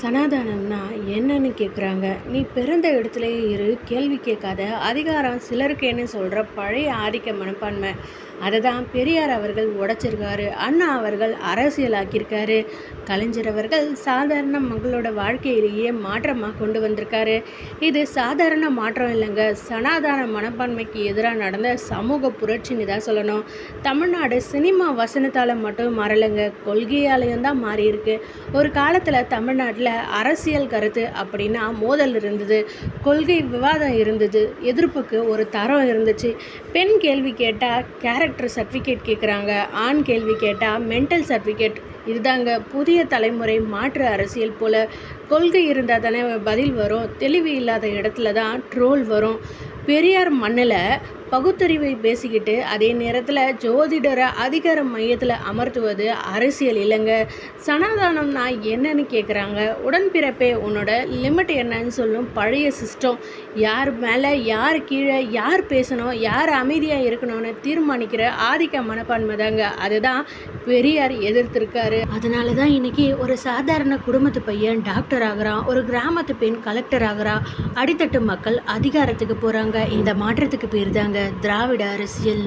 சனாதனம்னா என்னன்னு கேட்குறாங்க. நீ பிறந்த இடத்துலயே இரு, கேள்வி கேட்காத, அதிகாரம் சிலருக்கேன்னு சொல்கிற பழைய ஆதிக்க மனப்பான்மை. அதை தான் பெரியார் அவர்கள் உடைச்சிருக்காரு. அண்ணா அவர்கள் அரசியலாக்கியிருக்காரு. கலைஞர் அவர்கள் சாதாரண மக்களோட வாழ்க்கையிலேயே மாற்றமாக கொண்டு வந்திருக்காரு. இது சாதாரண மாற்றம் இல்லைங்க, சனாதன மனப்பான்மைக்கு எதிராக நடந்த சமூக புரட்சின்னு தான் சொல்லணும். தமிழ்நாடு சினிமா வசனத்தால் மட்டும் மாறலைங்க, கொள்கையாலையும் தான் மாறியிருக்கு. ஒரு காலத்தில் தமிழ்நாட்டில் அரசியல் கருத்து அப்படின்னா மோதல் இருந்தது, கொள்கை விவாதம் இருந்தது, எதிர்ப்புக்கு ஒரு தரம் இருந்துச்சு. பெண் கேள்வி கேட்டால் கேரக்டர் சர்டிஃபிகேட் கேட்குறாங்க, ஆண் கேள்வி கேட்டால் மென்டல் சர்டிஃபிகேட். இதுதாங்க புதிய தலைமுறை மாற்று அரசியல் போல். கொள்கை இருந்தால் தானே பதில் வரும், தெளிவு இல்லாத இடத்துல தான் ட்ரோல் வரும். பெரியார் மண்ணில் பகுத்தறிவை பேசிக்கிட்டு அதே நேரத்தில் ஜோதிடரை அதிகார மையத்தில் அமர்த்துவது அரசியல் இல்லைங்க. சனாதனம்னா என்னன்னு கேட்குறாங்க. உடன்பிறப்பே உன்னோட லிமிட் என்னன்னு சொல்லும் பழைய சிஸ்டம். யார் மேலே யார் கீழே யார் பேசணும் யார் அமைதியாக இருக்கணும்னு தீர்மானிக்கிற ஆதிக்க மனப்பான்மை தாங்க. அதுதான் பெரியார் எதிர்த்திருக்காரு. அதனால தான் இன்னைக்கு ஒரு சாதாரண குடும்பத்து பையன் டாக்டர் ஆகிறான், ஒரு கிராமத்து பெண் கலெக்டர் ஆகிறா, அடித்தட்டு மக்கள் அதிகாரத்துக்கு போகிறாங்க. இந்த மாற்றத்துக்கு பேர் தாங்க திராவிட அரசியல்.